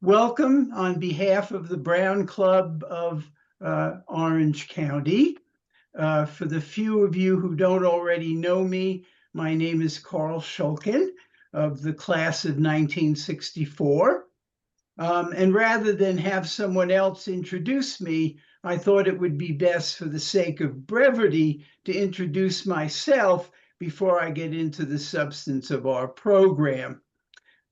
Welcome on behalf of the Brown Club of Orange County. For the few of you who don't already know me, my name is Carl Schulkin of the class of 1964. And rather than have someone else introduce me, I thought it would be best for the sake of brevity to introduce myself before I get into the substance of our program.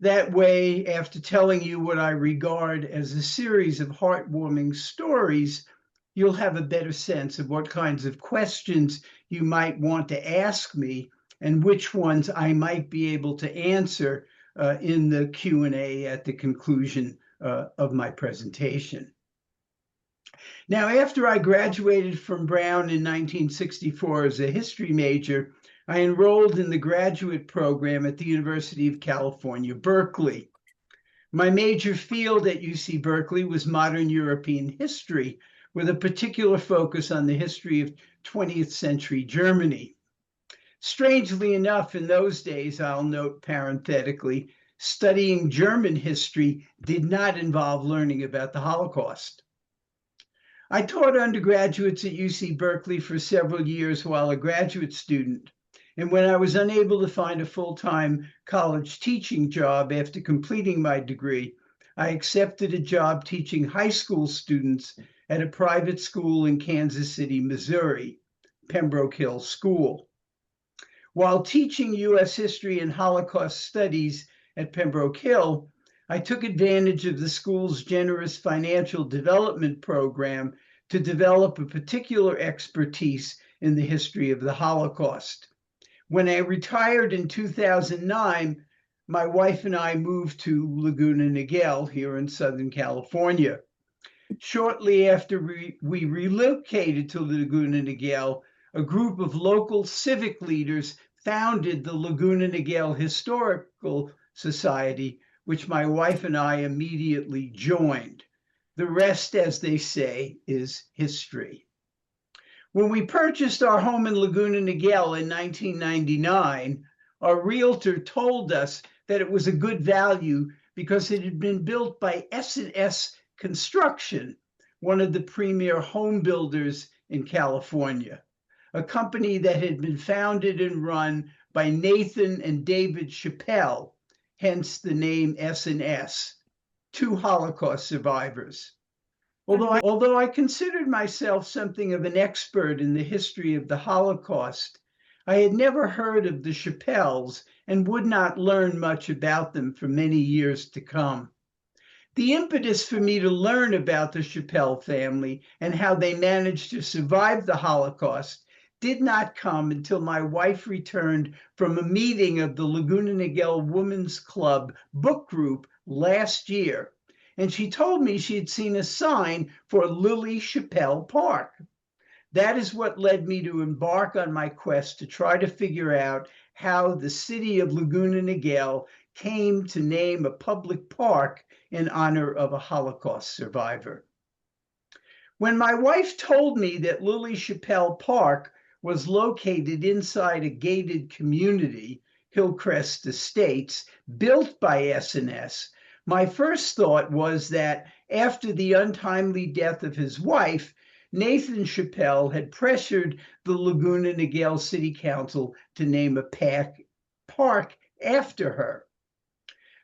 That way, after telling you what I regard as a series of heartwarming stories, you'll have a better sense of what kinds of questions you might want to ask me and which ones I might be able to answer in the Q&A at the conclusion of my presentation. Now, after I graduated from Brown in 1964 as a history major, I enrolled in the graduate program at the University of California, Berkeley. My major field at UC Berkeley was modern European history, with a particular focus on the history of 20th century Germany. Strangely enough, in those days, I'll note parenthetically, studying German history did not involve learning about the Holocaust. I taught undergraduates at UC Berkeley for several years while a graduate student. And when I was unable to find a full-time college teaching job after completing my degree, I accepted a job teaching high school students at a private school in Kansas City, Missouri, Pembroke Hill School. While teaching U.S. history and Holocaust studies at Pembroke Hill, I took advantage of the school's generous financial development program to develop a particular expertise in the history of the Holocaust. When I retired in 2009, my wife and I moved to Laguna Niguel here in Southern California. Shortly after we relocated to Laguna Niguel, a group of local civic leaders founded the Laguna Niguel Historical Society, which my wife and I immediately joined. The rest, as they say, is history. When we purchased our home in Laguna Niguel in 1999, our realtor told us that it was a good value because it had been built by S&S Construction, one of the premier home builders in California, a company that had been founded and run by Nathan and David Shapell, hence the name S&S, two Holocaust survivors. Although I considered myself something of an expert in the history of the Holocaust, I had never heard of the Shapells and would not learn much about them for many years to come. The impetus for me to learn about the Shapell family and how they managed to survive the Holocaust did not come until my wife returned from a meeting of the Laguna Niguel Women's Club book group last year, and she told me she had seen a sign for Lilly Shapell Park. That is what led me to embark on my quest to try to figure out how the city of Laguna Niguel came to name a public park in honor of a Holocaust survivor. When my wife told me that Lilly Shapell Park was located inside a gated community, Hillcrest Estates, built by S&S, my first thought was that after the untimely death of his wife, Nathan Shapell had pressured the Laguna Niguel City Council to name a park after her.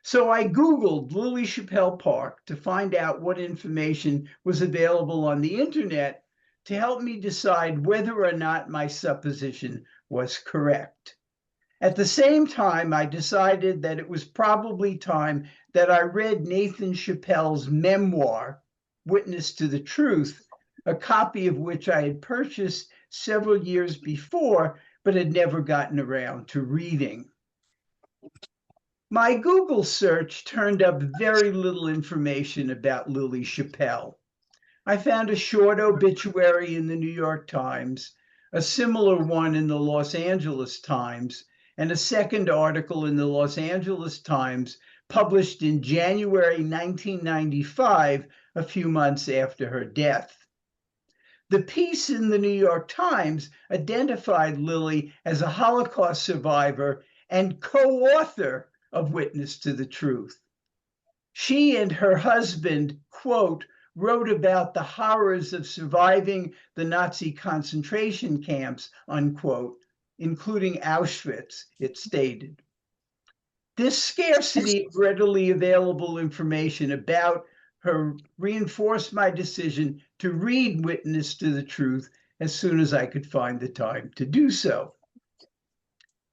So I Googled Lilly Shapell Park to find out what information was available on the internet to help me decide whether or not my supposition was correct. At the same time, I decided that it was probably time that I read Nathan Shapell's memoir, Witness to the Truth, a copy of which I had purchased several years before, but had never gotten around to reading. My Google search turned up very little information about Lilly Shapell. I found a short obituary in the New York Times, a similar one in the Los Angeles Times, and a second article in the Los Angeles Times published in January 1995, a few months after her death. The piece in the New York Times identified Lilly as a Holocaust survivor and co-author of Witness to the Truth. She and her husband, quote, wrote about the horrors of surviving the Nazi concentration camps, unquote, including Auschwitz, it stated. This scarcity of readily available information about her reinforced my decision to read Witness to the Truth as soon as I could find the time to do so.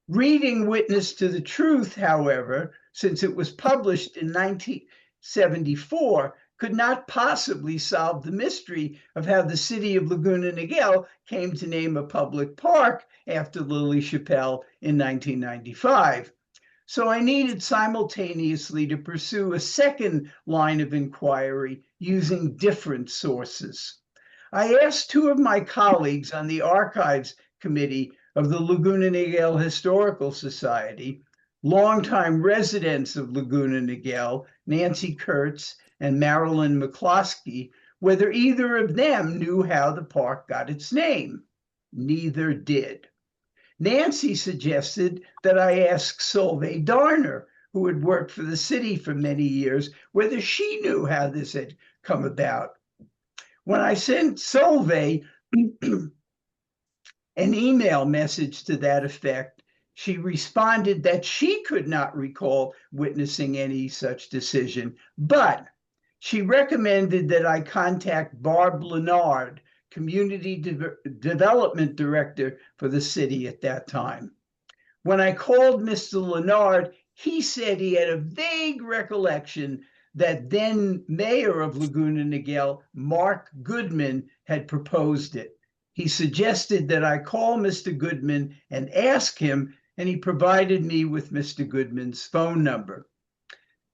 Reading Witness to the Truth, however, since it was published in 1974, could not possibly solve the mystery of how the city of Laguna Niguel came to name a public park after Lilly Shapell in 1995. So I needed simultaneously to pursue a second line of inquiry using different sources. I asked two of my colleagues on the archives committee of the Laguna Niguel Historical Society, longtime residents of Laguna Niguel, Nancy Kurtz and Marilyn McCloskey, whether either of them knew how the park got its name. Neither did. Nancy suggested that I ask Solveig Darner, who had worked for the city for many years, whether she knew how this had come about. When I sent Solveig an email message to that effect, she responded that she could not recall witnessing any such decision, but she recommended that I contact Barb Leonard, Community Development Director for the city at that time. When I called Mr. Leonard, he said he had a vague recollection that then mayor of Laguna Niguel, Mark Goodman, had proposed it. He suggested that I call Mr. Goodman and ask him, and he provided me with Mr. Goodman's phone number.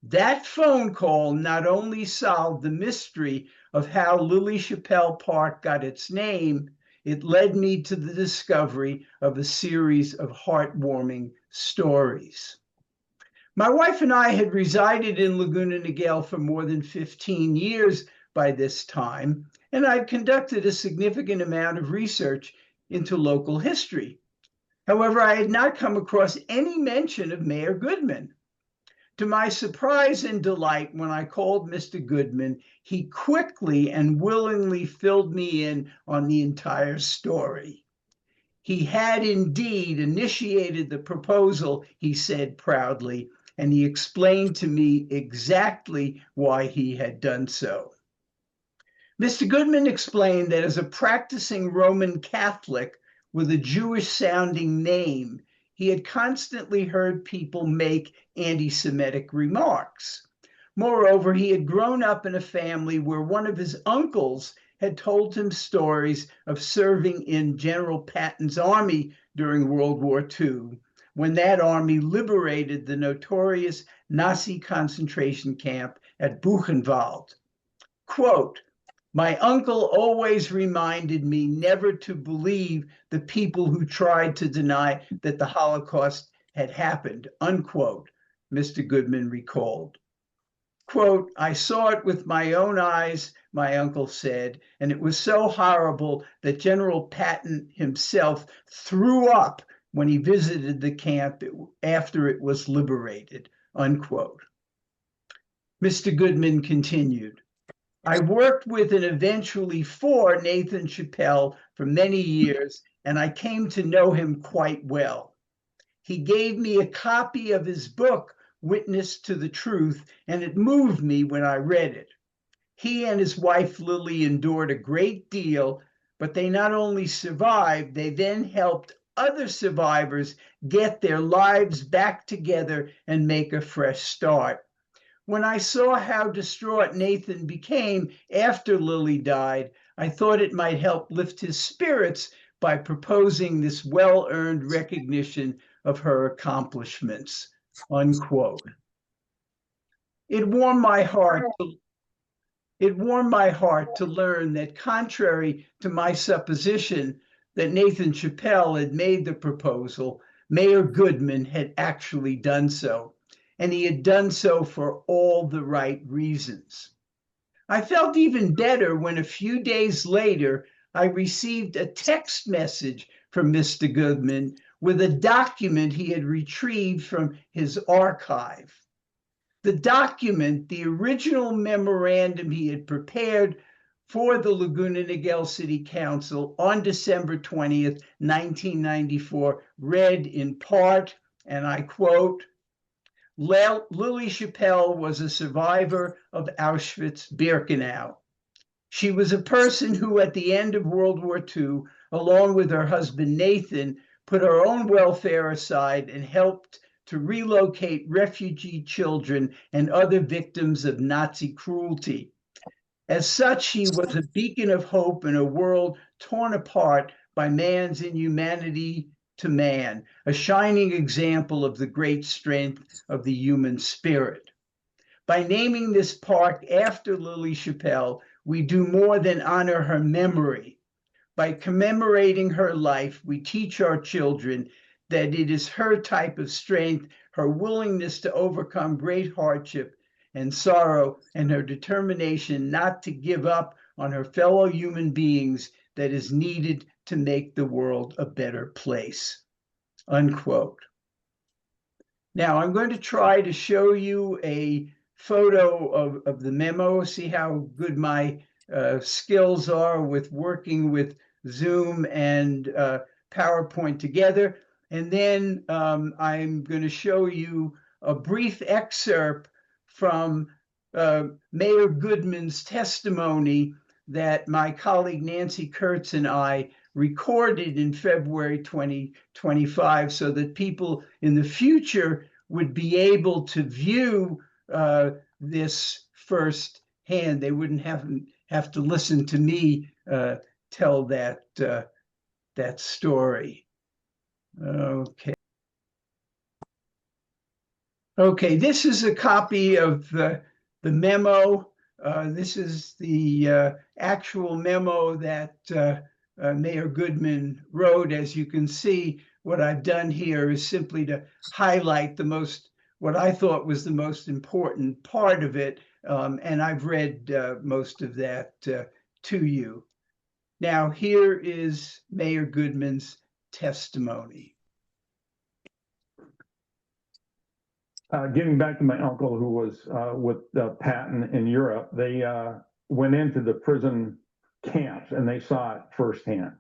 That phone call not only solved the mystery of how Lilly Shapell Park got its name, it led me to the discovery of a series of heartwarming stories. My wife and I had resided in Laguna Niguel for more than 15 years by this time, and I'd conducted a significant amount of research into local history. However, I had not come across any mention of Mayor Goodman. To my surprise and delight, when I called Mr. Goodman, he quickly and willingly filled me in on the entire story. He had indeed initiated the proposal, he said proudly, and he explained to me exactly why he had done so. Mr. Goodman explained that as a practicing Roman Catholic with a Jewish-sounding name, he had constantly heard people make anti-Semitic remarks. Moreover, he had grown up in a family where one of his uncles had told him stories of serving in General Patton's army during World War II, when that army liberated the notorious Nazi concentration camp at Buchenwald. Quote, "My uncle always reminded me never to believe the people who tried to deny that the Holocaust had happened," unquote, Mr. Goodman recalled. Quote, "I saw it with my own eyes," my uncle said, "and it was so horrible that General Patton himself threw up when he visited the camp after it was liberated," unquote. Mr. Goodman continued, "I worked with and eventually for Nathan Shapell for many years, and I came to know him quite well. He gave me a copy of his book, Witness to the Truth, and it moved me when I read it. He and his wife Lilly endured a great deal, but they not only survived, they then helped other survivors get their lives back together and make a fresh start. When I saw how distraught Nathan became after Lilly died, I thought it might help lift his spirits by proposing this well-earned recognition of her accomplishments," unquote. It warmed my heart to learn that, contrary to my supposition that Nathan Shapell had made the proposal, Mayor Goodman had actually done so, and he had done so for all the right reasons. I felt even better when a few days later, I received a text message from Mr. Goodman with a document he had retrieved from his archive. The document, the original memorandum he had prepared for the Laguna Niguel City Council on December 20th, 1994, read in part, and I quote, Lilly Shapell was a survivor of Auschwitz-Birkenau. She was a person who, at the end of World War II, along with her husband Nathan, put her own welfare aside and helped to relocate refugee children and other victims of Nazi cruelty. As such, she was a beacon of hope in a world torn apart by man's inhumanity to man, a shining example of the great strength of the human spirit. By naming this park after Lilly Shapell, we do more than honor her memory. By commemorating her life, we teach our children that it is her type of strength, her willingness to overcome great hardship and sorrow, and her determination not to give up on her fellow human beings that is needed to make the world a better place. Unquote. Now, I'm going to try to show you a photo of the memo, see how good my skills are with working with Zoom and PowerPoint together. And then I'm going to show you a brief excerpt from Mayor Goodman's testimony that my colleague Nancy Kurtz and I recorded in February 2025 so that people in the future would be able to view this firsthand. They wouldn't have to listen to me tell that story. Okay. Okay, this is a copy of the memo. This is the actual memo that Mayor Goodman wrote. As you can see, what I've done here is simply to highlight what I thought was the most important part of it, and I've read most of that to you. Now, here is Mayor Goodman's testimony. Getting back to my uncle who was with Patton in Europe, they went into the prison camps and they saw it firsthand.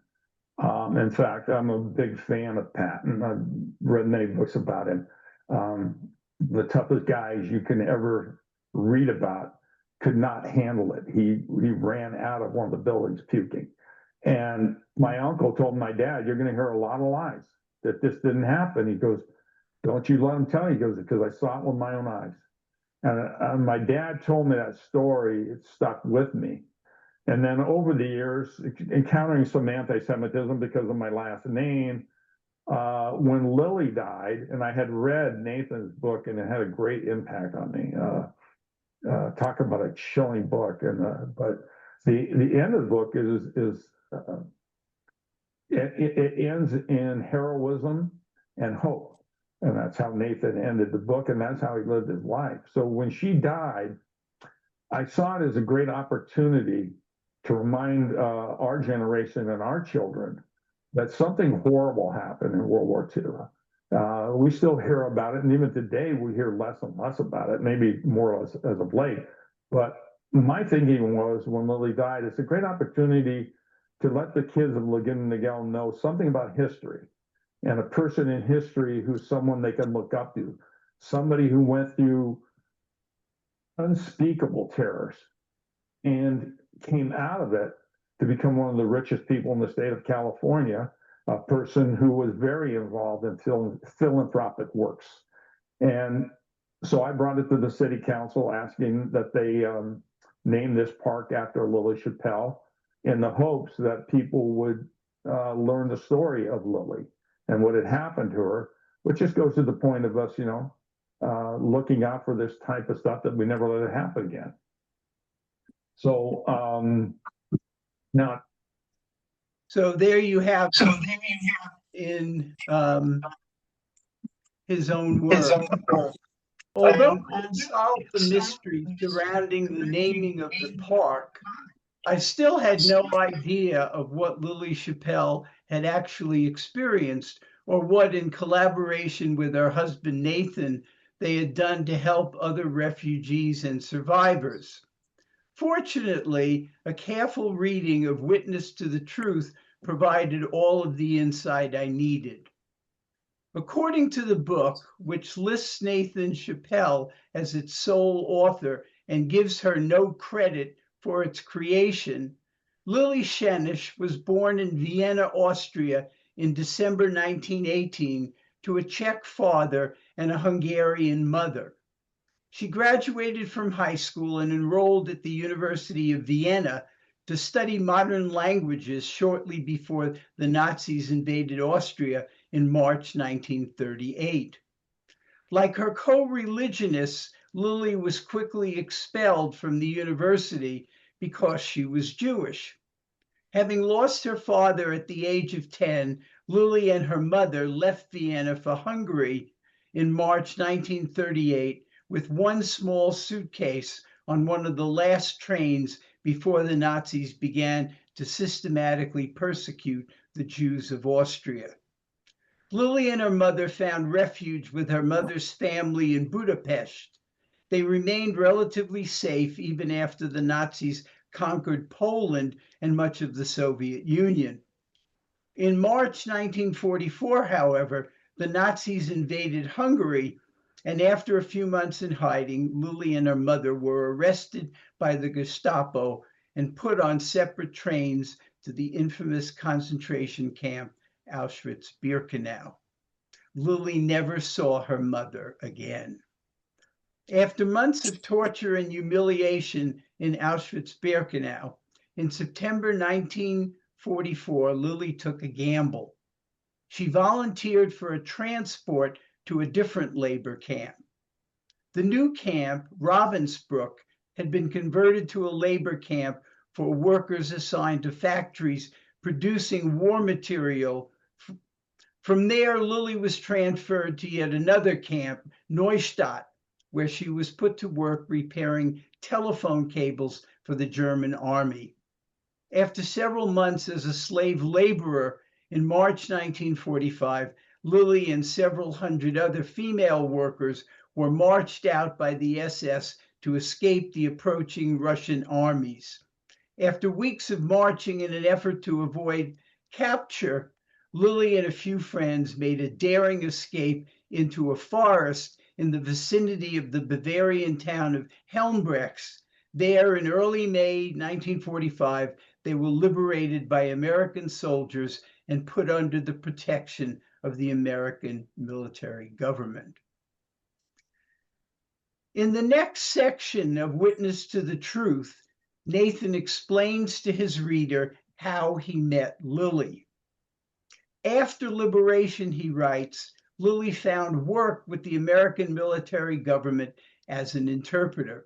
In fact, I'm a big fan of Patton. I've read many books about him. The toughest guys you can ever read about could not handle it. He ran out of one of the buildings puking. And my uncle told my dad, "You're going to hear a lot of lies that this didn't happen." He goes, "Don't you let him tell you." He goes, "Because I saw it with my own eyes." And my dad told me that story. It stuck with me. And then over the years, encountering some anti-Semitism because of my last name, when Lilly died, and I had read Nathan's book, and it had a great impact on me. Talk about a chilling book. But the end of the book it ends in heroism and hope. And that's how Nathan ended the book, and that's how he lived his life. So when she died, I saw it as a great opportunity to remind our generation and our children that something horrible happened in World War II. We still hear about it, and even today we hear less and less about it, maybe more as of late. But my thinking was, when Lilly died, it's a great opportunity to let the kids of Laguna Niguel know something about history, and a person in history who's someone they can look up to, somebody who went through unspeakable terrors and came out of it to become one of the richest people in the state of California, a person who was very involved in philanthropic works. And so I brought it to the city council, asking that they name this park after Lilly Shapell, in the hopes that people would learn the story of Lilly and what had happened to her, which just goes to the point of us, looking out for this type of stuff, that we never let it happen again. So now. So there you have in his own words. Although I solved the mystery surrounding the naming of the park, I still had no idea of what Lilly Shapell had actually experienced, or what, in collaboration with her husband Nathan, they had done to help other refugees and survivors. Fortunately, a careful reading of Witness to the Truth provided all of the insight I needed. According to the book, which lists Nathan Shapell as its sole author and gives her no credit for its creation, Lilly Shapell was born in Vienna, Austria in December 1918 to a Czech father and a Hungarian mother. She graduated from high school and enrolled at the University of Vienna to study modern languages shortly before the Nazis invaded Austria in March 1938. Like her co-religionists, Lilly was quickly expelled from the university because she was Jewish. Having lost her father at the age of 10, Lilly and her mother left Vienna for Hungary in March 1938 with one small suitcase on one of the last trains before the Nazis began to systematically persecute the Jews of Austria. Lilly and her mother found refuge with her mother's family in Budapest. They remained relatively safe even after the Nazis conquered Poland and much of the Soviet Union. In March 1944, however, the Nazis invaded Hungary, and after a few months in hiding, Lilly and her mother were arrested by the Gestapo and put on separate trains to the infamous concentration camp Auschwitz-Birkenau. Lilly never saw her mother again. After months of torture and humiliation in Auschwitz-Birkenau, in September 1944, Lilly took a gamble. She volunteered for a transport to a different labor camp. The new camp, Ravensbrück, had been converted to a labor camp for workers assigned to factories producing war material. From there, Lilly was transferred to yet another camp, Neustadt, where she was put to work repairing telephone cables for the German army. After several months as a slave laborer, in March 1945, Lilly and several hundred other female workers were marched out by the SS to escape the approaching Russian armies. After weeks of marching in an effort to avoid capture, Lilly and a few friends made a daring escape into a forest in the vicinity of the Bavarian town of Helmbrechts. There, in early May 1945, they were liberated by American soldiers and put under the protection of the American military government. In the next section of Witness to the Truth, Nathan explains to his reader how he met Lilly. After liberation, he writes, Lilly found work with the American military government as an interpreter.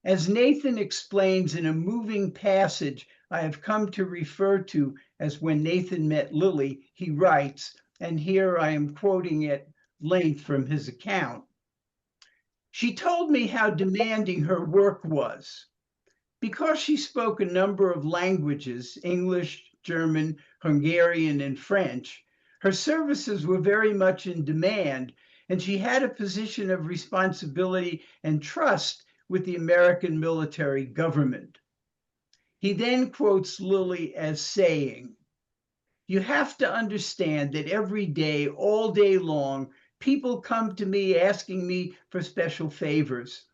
As Nathan explains in a moving passage I have come to refer to as When Nathan Met Lilly, he writes, and here I am quoting at length from his account. She told me how demanding her work was. Because she spoke a number of languages, English, German, Hungarian, and French, her services were very much in demand, and she had a position of responsibility and trust with the American military government. He then quotes Lilly as saying, "You have to understand that every day, all day long, people come to me asking me for special favors.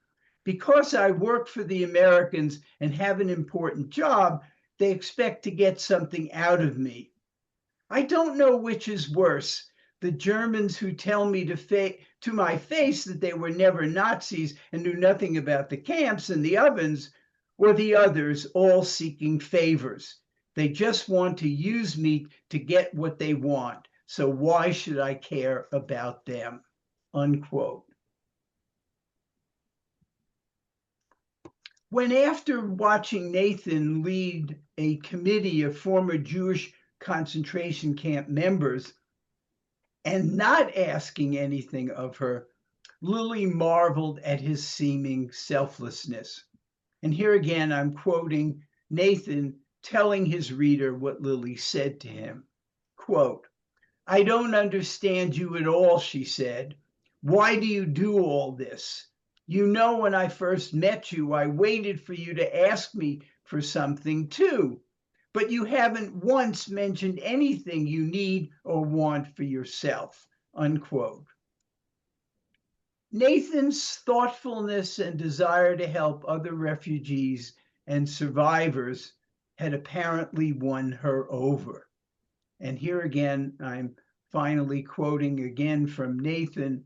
Because I work for the Americans and have an important job, they expect to get something out of me. I don't know which is worse, the Germans who tell me to my face that they were never Nazis and knew nothing about the camps and the ovens, or the others all seeking favors. They just want to use me to get what they want. So why should I care about them?" Unquote. When, after watching Nathan lead a committee of former Jewish concentration camp members and not asking anything of her, Lilly marveled at his seeming selflessness. And here again, I'm quoting Nathan telling his reader what Lilly said to him. Quote, "I don't understand you at all," she said. Why do you do all this? You know, when I first met you, I waited for you to ask me for something too, but you haven't once mentioned anything you need or want for yourself," unquote. Nathan's thoughtfulness and desire to help other refugees and survivors had apparently won her over. And here again, I'm finally quoting again from Nathan.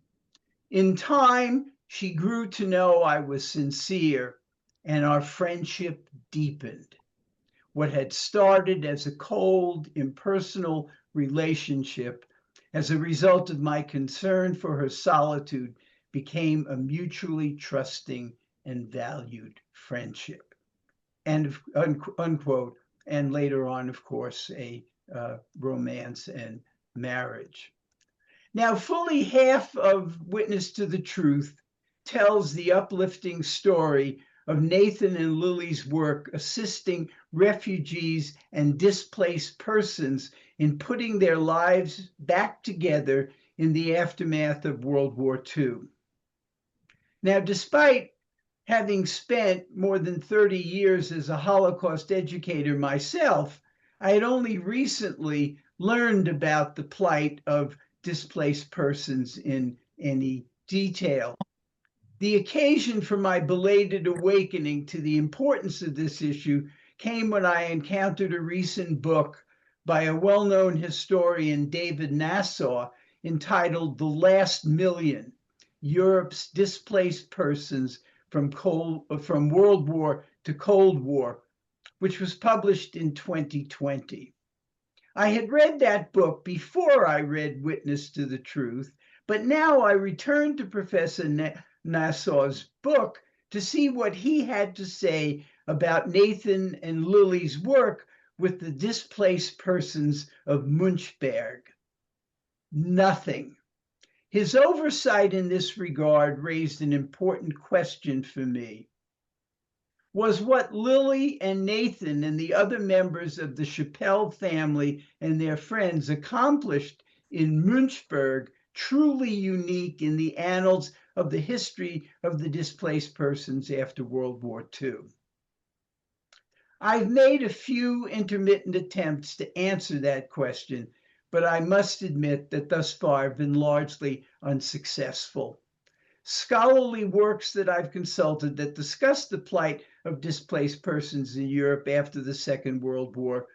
"In time, she grew to know I was sincere, and our friendship deepened. What had started as a cold, impersonal relationship, as a result of my concern for her solitude, became a mutually trusting and valued friendship." And unquote. And later on, of course, a romance and marriage. Now, fully half of Witness to the Truth tells the uplifting story of Nathan and Lilly's work assisting refugees and displaced persons in putting their lives back together in the aftermath of World War II. Now, despite having spent more than 30 years as a Holocaust educator myself, I had only recently learned about the plight of displaced persons in any detail. The occasion for my belated awakening to the importance of this issue came when I encountered a recent book by a well-known historian, David Nasaw, entitled "The Last Million: Europe's Displaced Persons from World War to Cold War," which was published in 2020. I had read that book before I read Witness to the Truth, but now I returned to Professor Nassau's book to see what he had to say about Nathan and Lilly's work with the displaced persons of Munchberg. Nothing. His oversight in this regard raised an important question for me. Was what Lilly and Nathan and the other members of the Shapell family and their friends accomplished in Munchberg truly unique in the annals of the history of the displaced persons after World War II? I've made a few intermittent attempts to answer that question, but I must admit that thus far have been largely unsuccessful. Scholarly works that I've consulted that discuss the plight of displaced persons in Europe after the Second World War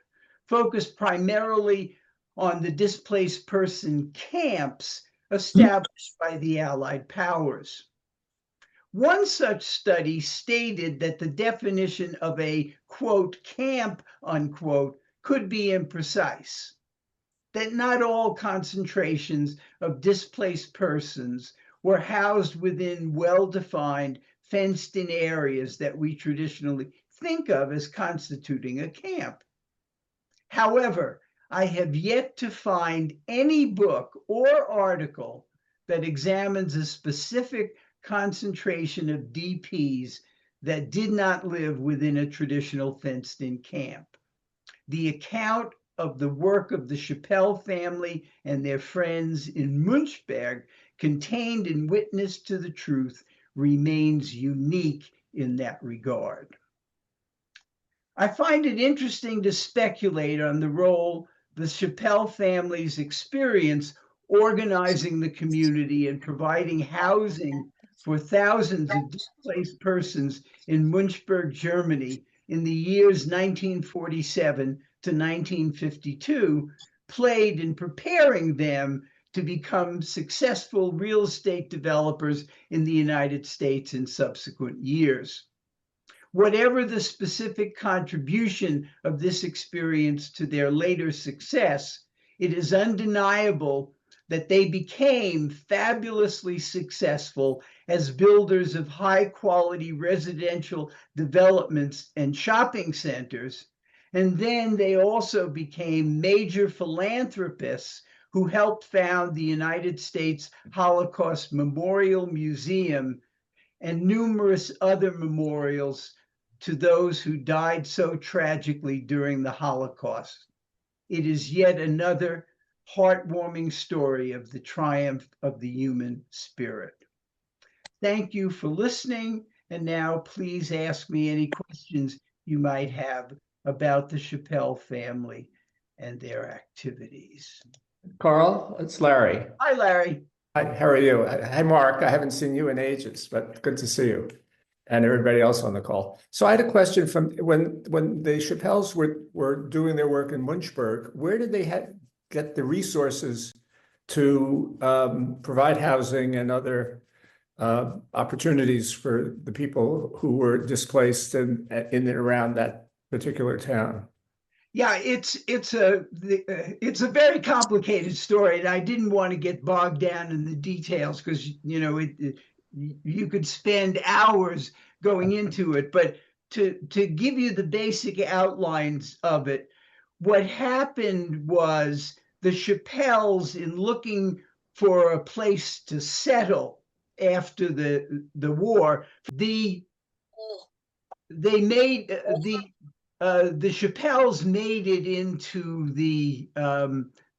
focus primarily on the displaced person camps established by the Allied powers. One such study stated that the definition of a, quote, camp, unquote, could be imprecise, that not all concentrations of displaced persons were housed within well-defined, fenced-in areas that we traditionally think of as constituting a camp. However, I have yet to find any book or article that examines a specific concentration of DPs that did not live within a traditional fenced-in camp. The account of the work of the Shapell family and their friends in Munchberg contained in Witness to the Truth remains unique in that regard. I find it interesting to speculate on the role the Shapell family's experience organizing the community and providing housing for thousands of displaced persons in Munchberg, Germany in the years 1947 to 1952 played in preparing them to become successful real estate developers in the United States in subsequent years. Whatever the specific contribution of this experience to their later success, it is undeniable that they became fabulously successful as builders of high-quality residential developments and shopping centers. And then they also became major philanthropists who helped found the United States Holocaust Memorial Museum and numerous other memorials to those who died so tragically during the Holocaust. It is yet another heartwarming story of the triumph of the human spirit. Thank you for listening. And now please ask me any questions you might have about the Shapell family and their activities. Carl, it's Larry. Hi, Larry. Hi, how are you? Hi, Mark. I haven't seen you in ages, but good to see you and everybody else on the call. So I had a question from when the Shapells were doing their work in Munchberg, where did they get the resources to provide housing and other opportunities for the people who were displaced in and around that particular town? Yeah, it's a very complicated story, and I didn't want to get bogged down in the details because you could spend hours going into it. But to give you the basic outlines of it, what happened was the Shapells, in looking for a place to settle after the war, they made the Shapells made it into the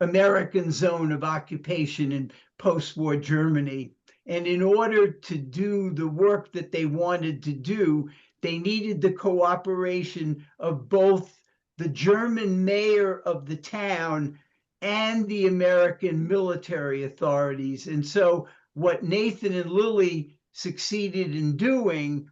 American zone of occupation in post-war Germany. And in order to do the work that they wanted to do, they needed the cooperation of both the German mayor of the town and the American military authorities. And so what Nathan and Lilly succeeded in doing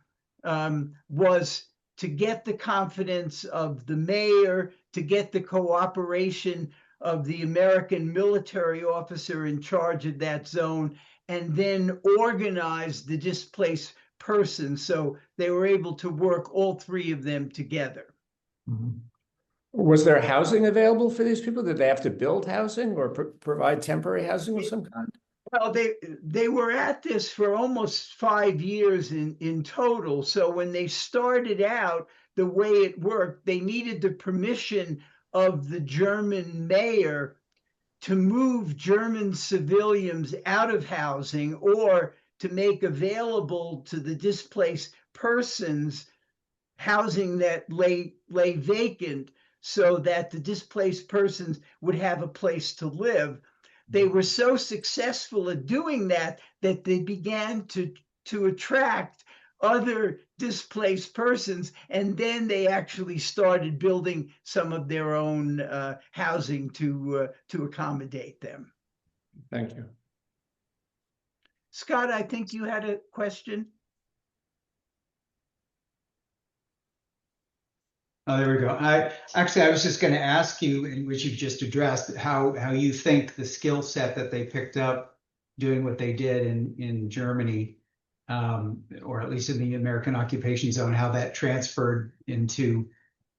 was to get the confidence of the mayor, to get the cooperation of the American military officer in charge of that zone, and then organize the displaced persons. So they were able to work, all three of them, together. Mm-hmm. Was there housing available for these people? Did they have to build housing or provide temporary housing of some kind? Well, they were at this for almost 5 years in total. So when they started out, the way it worked, they needed the permission of the German mayor to move German civilians out of housing or to make available to the displaced persons housing that lay vacant, so that the displaced persons would have a place to live. They were so successful at doing that that they began to attract other displaced persons, and then they actually started building some of their own housing to accommodate them. Thank you. Scott, I think you had a question. Oh, there we go. I was just going to ask you, in which you've just addressed, how you think the skill set that they picked up doing what they did in Germany, or at least in the American occupation zone, how that transferred into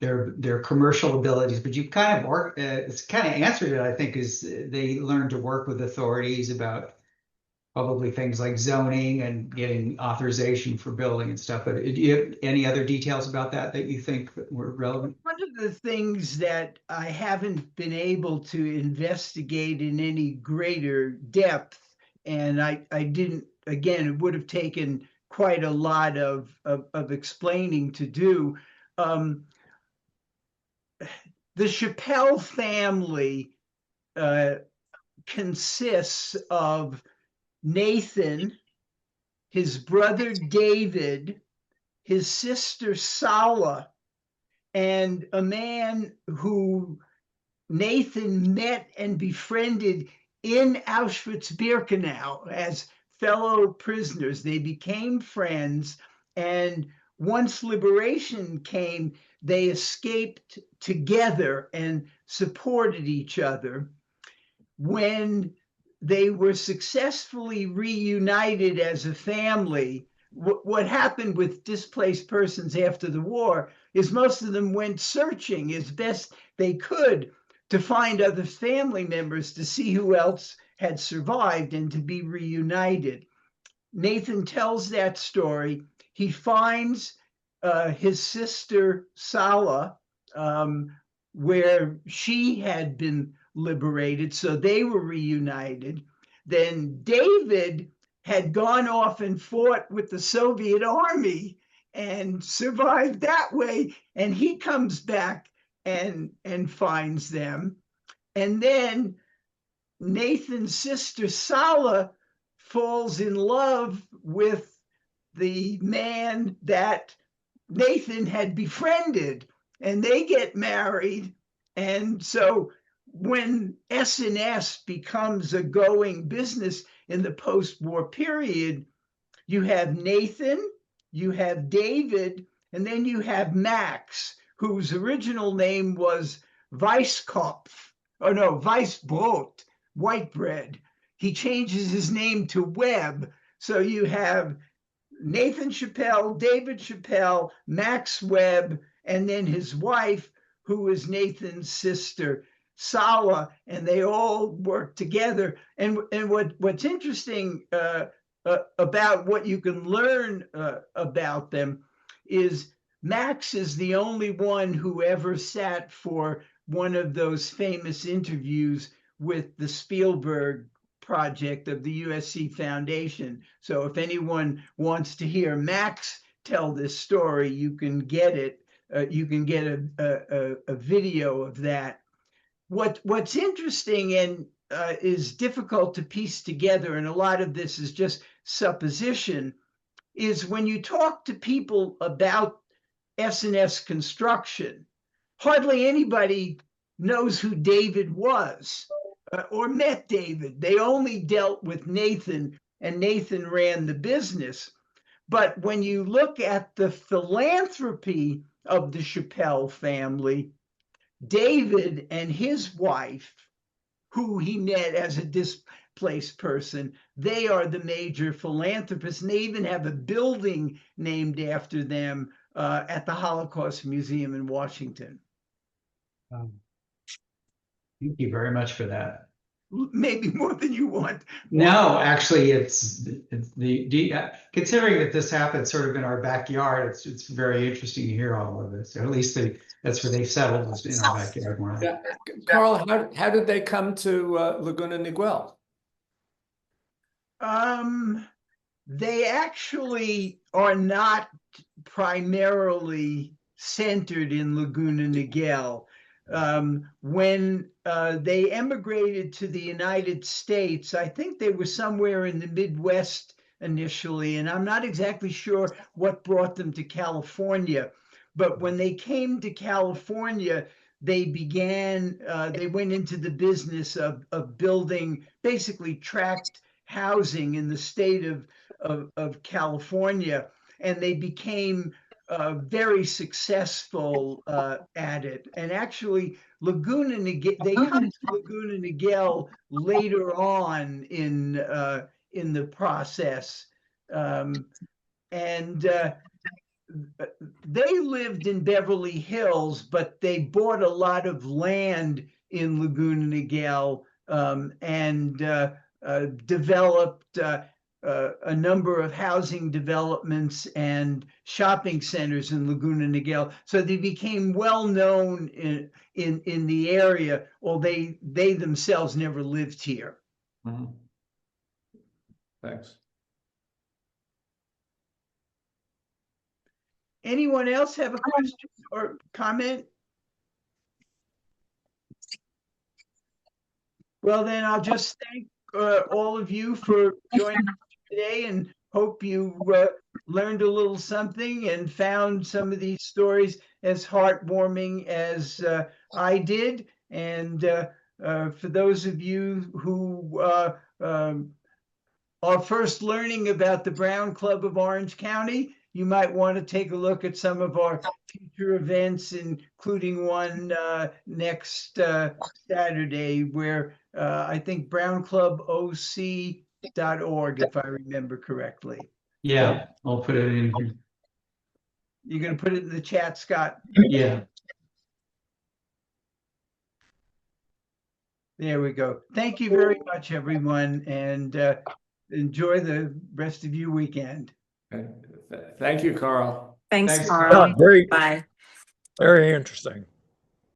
their commercial abilities. But you it's kind of answered it, I think, is they learned to work with authorities about probably things like zoning and getting authorization for building and stuff. But do you have any other details about that you think were relevant? One of the things that I haven't been able to investigate in any greater depth, and I didn't, again, it would have taken quite a lot of explaining to do. The Shapell family consists of Nathan, his brother David, his sister Sala, and a man who Nathan met and befriended in Auschwitz-Birkenau as fellow prisoners. They became friends, and once liberation came, they escaped together and supported each other. When they were successfully reunited as a family, what happened with displaced persons after the war is most of them went searching as best they could to find other family members, to see who else had survived and to be reunited. Nathan tells that story. He finds his sister Sala, where she had been liberated, so they were reunited. Then David had gone off and fought with the Soviet army and survived that way, and he comes back and finds them. And then Nathan's sister Sala falls in love with the man that Nathan had befriended, and they get married. And so when S&S becomes a going business in the post-war period, you have Nathan, you have David, and then you have Max, whose original name was Weisskopf, or no, Weissbrot, white bread. He changes his name to Webb. So you have Nathan Shapell, David Shapell, Max Webb, and then his wife, who is Nathan's sister, Sala, and they all work together. And what's interesting about what you can learn about them is Max is the only one who ever sat for one of those famous interviews with the Spielberg project of the USC Foundation. So if anyone wants to hear Max tell this story, you can get it. You can get a video of that. What's interesting and is difficult to piece together, and a lot of this is just supposition, is when you talk to people about S&S construction, hardly anybody knows who David was or met David. They only dealt with Nathan, and Nathan ran the business. But when you look at the philanthropy of the Shapell family, David and his wife, who he met as a displaced person, they are the major philanthropists. And they even have a building named after them at the Holocaust Museum in Washington. Thank you very much for that. Maybe more than you want. No, actually, it's considering that this happened sort of in our backyard. It's very interesting to hear all of this. Or at least that's where they settled, was in our backyard more. Yeah. Carl, how did they come to Laguna Niguel? They actually are not primarily centered in Laguna Niguel. When they emigrated to the United States, I think they were somewhere in the Midwest initially, and I'm not exactly sure what brought them to California. But when they came to California, they went into the business of building basically tract housing in the state of California, and they became very successful at it. And actually, Laguna Niguel, they come to Laguna Niguel later on in the process, and they lived in Beverly Hills, but they bought a lot of land in Laguna Niguel and developed a number of housing developments and shopping centers in Laguna Niguel. So they became well known in the area, although they themselves never lived here. Mm-hmm. Thanks. Anyone else have a question or comment? Well, then I'll just thank all of you for joining us today, and hope you learned a little something and found some of these stories as heartwarming as I did. And for those of you who are first learning about the Brown Club of Orange County, you might want to take a look at some of our future events, including one next Saturday, where I think browncluboc.org, if I remember correctly. Yeah, I'll put it in here. You're going to put it in the chat, Scott? Yeah. There we go. Thank you very much, everyone, and enjoy the rest of your weekend. Thank you, Carl. Thanks, Thanks, Carl. Very, Bye. very interesting.